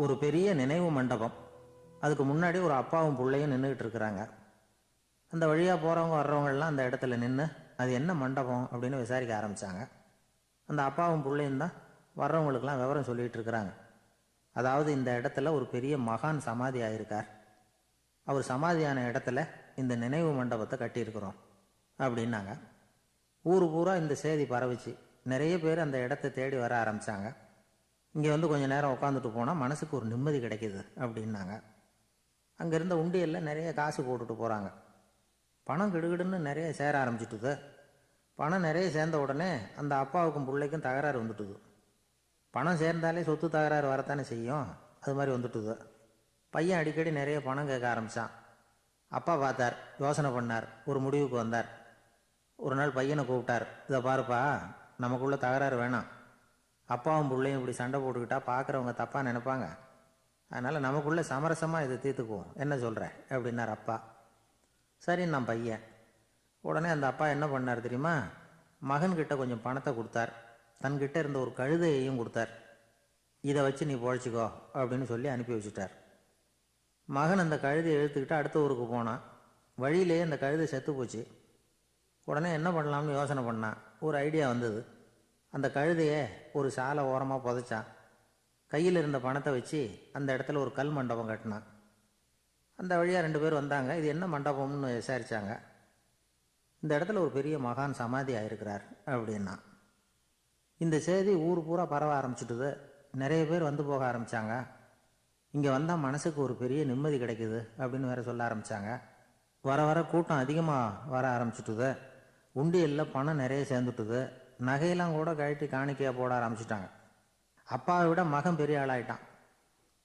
ஒரு பெரிய நினைவு மண்டபம். அதுக்கு முன்னாடி ஒரு அப்பாவும் பிள்ளையும் நின்றுக்கிட்டு இருக்கிறாங்க. அந்த வழியாக போகிறவங்க வர்றவங்கெல்லாம் அந்த இடத்துல நின்று அது என்ன மண்டபம் அப்படின்னு விசாரிக்க ஆரம்பித்தாங்க. அந்த அப்பாவும் பிள்ளையும் தான் வர்றவங்களுக்கெல்லாம் விவரம் சொல்லிகிட்டு இருக்கிறாங்க. அதாவது இந்த இடத்துல ஒரு பெரிய மகான் சமாதி ஆயிருக்கார், அவர் சமாதியான இடத்துல இந்த நினைவு மண்டபத்தை கட்டியிருக்கிறோம் அப்படின்னாங்க. ஊர் பூரா இந்த செய்தி பரவிச்சு. நிறைய பேர் அந்த இடத்த தேடி வர ஆரம்பித்தாங்க. இங்கே வந்து கொஞ்சம் நேரம் உட்காந்துட்டு போனால் மனசுக்கு ஒரு நிம்மதி கிடைக்கிது அப்படின்னாங்க. அங்கே இருந்த உண்டியலில் நிறைய காசு போட்டுட்டு போகிறாங்க. பணம் கிடுகிடுன்னு நிறைய சேர ஆரம்பிச்சிட்டுது. பணம் நிறைய சேர்ந்த உடனே அந்த அப்பாவுக்கும் பிள்ளைக்கும் தகராறு வந்துட்டுது. பணம் சேர்ந்தாலே சொத்து தகராறு வரத்தானே செய்யும், அது மாதிரி வந்துட்டுது. பையன் அடிக்கடி நிறைய பணம் கேட்க ஆரம்பித்தான். அப்பா பார்த்தார், யோசனை பண்ணார், ஒரு முடிவுக்கு வந்தார். ஒரு நாள் பையனை கூப்பிட்டார். இதை பாருப்பா, நமக்குள்ள தகராறு வேணாம். அப்பாவும் பிள்ளையும் இப்படி சண்டை போட்டுக்கிட்டா பார்க்குறவங்க தப்பாக நினைப்பாங்க. அதனால் நமக்குள்ளே சமரசமாக இதை தீர்த்துக்குவோம், என்ன சொல்கிற அப்படின்னார் அப்பா. சரின்னு நான் பையன். உடனே அந்த அப்பா என்ன பண்ணார் தெரியுமா? மகன்கிட்ட கொஞ்சம் பணத்தை கொடுத்தார். தன்கிட்ட இருந்த ஒரு கழுதையையும் கொடுத்தார். இதை வச்சு நீ பொழைச்சிக்கோ அப்படின்னு சொல்லி அனுப்பி வச்சுட்டார். மகன் அந்த கழுதையை இழுத்துக்கிட்டு அடுத்த ஊருக்கு போனான். வழியிலேயே அந்த கழுதை செத்து போச்சு. உடனே என்ன பண்ணலாம்னு யோசனை பண்ணான். ஒரு ஐடியா வந்தது. அந்த கழுதையை ஒரு சாலை ஓரமாக புதைச்சான். கையில் இருந்த பணத்தை வச்சு அந்த இடத்துல ஒரு கல் மண்டபம் கட்டினான். அந்த வழியாக 2 பேர் வந்தாங்க. இது என்ன மண்டபம்னு விசாரித்தாங்க. இந்த இடத்துல ஒரு பெரிய மகான் சமாதி ஆயிருக்கிறார் அப்படின்னா. இந்த செய்தி ஊர் பூரா பரவ ஆரம்பிச்சுட்டுது. நிறைய பேர் வந்து போக ஆரம்பித்தாங்க. இங்கே வந்தால் மனசுக்கு ஒரு பெரிய நிம்மதி கிடைக்குது அப்படின்னு வேற சொல்ல ஆரம்பித்தாங்க. வர வர கூட்டம் அதிகமாக வர ஆரம்பிச்சுட்டுது. உண்டியலில் பணம் நிறைய சேர்ந்துட்டுது. நகையெல்லாம் கூட கழட்டி காணிக்கையாக போட ஆரம்பிச்சிட்டாங்க. அப்பாவை விட மகன் பெரிய ஆளாயிட்டான்.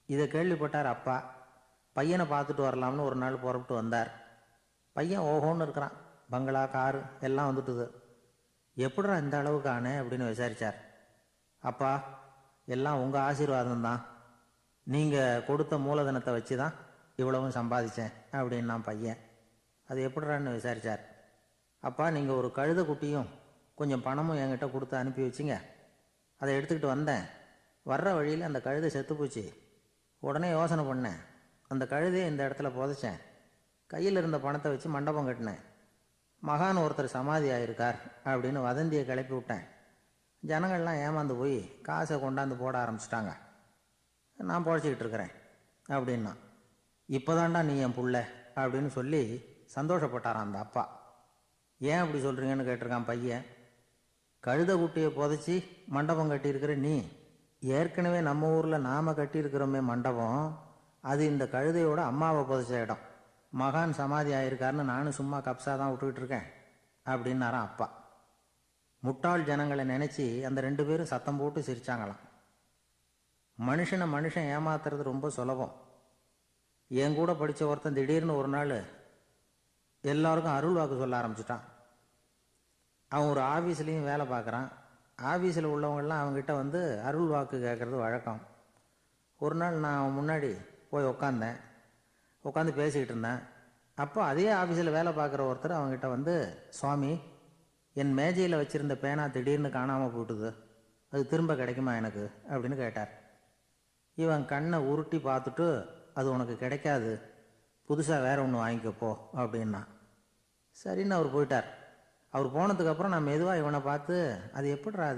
இதை கேள்விப்பட்டார் அப்பா. பையனை பார்த்துட்டு வரலாம்னு ஒரு நாள் புறப்பட்டு வந்தார். பையன் ஓஹோன்னு இருக்கிறான். பங்களா, காரு எல்லாம் வந்துட்டுது. எப்படிடா இந்த அளவுக்கு ஆனே அப்படின்னு விசாரித்தார். அப்பா, எல்லாம் உங்கள் ஆசீர்வாதம் தான். நீங்கள் கொடுத்த மூலதனத்தை வச்சு தான் இவ்வளவும் சம்பாதிச்சேன் அப்படின்னு நான் பையன். அது எப்படிறான்னு விசாரித்தார். அப்பா, நீங்கள் ஒரு கழுதை குட்டியும் கொஞ்சம் பணமும் என்கிட்ட கொடுத்து அனுப்பி வச்சிங்க. அதை எடுத்துக்கிட்டு வந்தேன். வர்ற வழியில் அந்த கழுதை செத்து போச்சு. உடனே யோசனை பண்ணேன். அந்த கழுதையை இந்த இடத்துல புதைச்சேன். கையில் இருந்த பணத்தை வச்சு மண்டபம் கட்டினேன். மகான் ஒருத்தர் சமாதி ஆயிருக்கார் அப்படின்னு வதந்தியை கிளப்பி விட்டேன். ஜனங்கள்லாம் ஏமாந்து போய் காசை கொண்டாந்து போட ஆரம்பிச்சிட்டாங்க. நான் பொழைச்சிக்கிட்டு இருக்கிறேன் அப்படின்னா. இப்போதான்டா நீ என் புள்ள அப்படின்னு சொல்லி சந்தோஷப்பட்டாரான் அந்த அப்பா. ஏன் அப்படி சொல்கிறீங்கன்னு கேட்டிருக்கான் பையன். கழுதை குட்டியை புதைச்சி மண்டபம் கட்டியிருக்கிற நீ, ஏற்கனவே நம்ம ஊரில் நாம் கட்டியிருக்கிறோமே மண்டபம், அது இந்த கழுதையோட அம்மாவை புதைச்ச இடம். மகான் சமாதி ஆயிருக்காருன்னு நானும் சும்மா கப்ஸா தான் விட்டுக்கிட்டு இருக்கேன் அப்படின்னாரான் அப்பா. முட்டாள் ஜனங்களை நினச்சி அந்த 2 பேரும் சத்தம் போட்டு சிரிச்சாங்களாம். மனுஷன் ஏமாத்துறது ரொம்ப சுலபம். என் கூட படித்த ஒருத்தன் திடீர்னு ஒரு நாள் எல்லாருக்கும் அருள் வாக்கு சொல்ல ஆரம்பிச்சிட்டான். அவன் ஒரு ஆஃபீஸ்லேயும் வேலை பார்க்குறான். ஆஃபீஸில் உள்ளவங்கெல்லாம் அவங்ககிட்ட வந்து அருள் வாக்கு கேட்குறது வழக்கம். ஒரு நாள் நான் அவன் முன்னாடி போய் உட்காந்து பேசிக்கிட்டு இருந்தேன். அப்போ அதே ஆஃபீஸில் வேலை பார்க்குற ஒருத்தர் அவங்ககிட்ட வந்து, சுவாமி, என் மேஜையில் வச்சுருந்த பேனா திடீர்னு காணாமல் போயிட்டுது, அது திரும்ப கிடைக்குமா எனக்கு அப்படின்னு கேட்டார். இவன் கண்ணை உருட்டி பார்த்துட்டு, அது உனக்கு கிடைக்காது, புதுசாக வேற ஒன்று வாங்கிக்கப்போ அப்படின்னா. சரின்னு அவர் போயிட்டார். அவர் போனதுக்கப்புறம் நான் மெதுவாக இவனை பார்த்து, அது எப்படிரா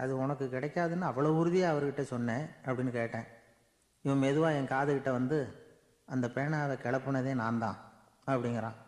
அது உனக்கு கிடைக்காதுன்னு அவ்வளோ உறுதியாக அவர்கிட்ட சொன்னேன் அப்படின்னு கேட்டேன். இவன் மெதுவாக என் காதுகிட்ட வந்து, அந்த பேனாவை கிளப்புனதே நான் தான் அப்படிங்கிறான்.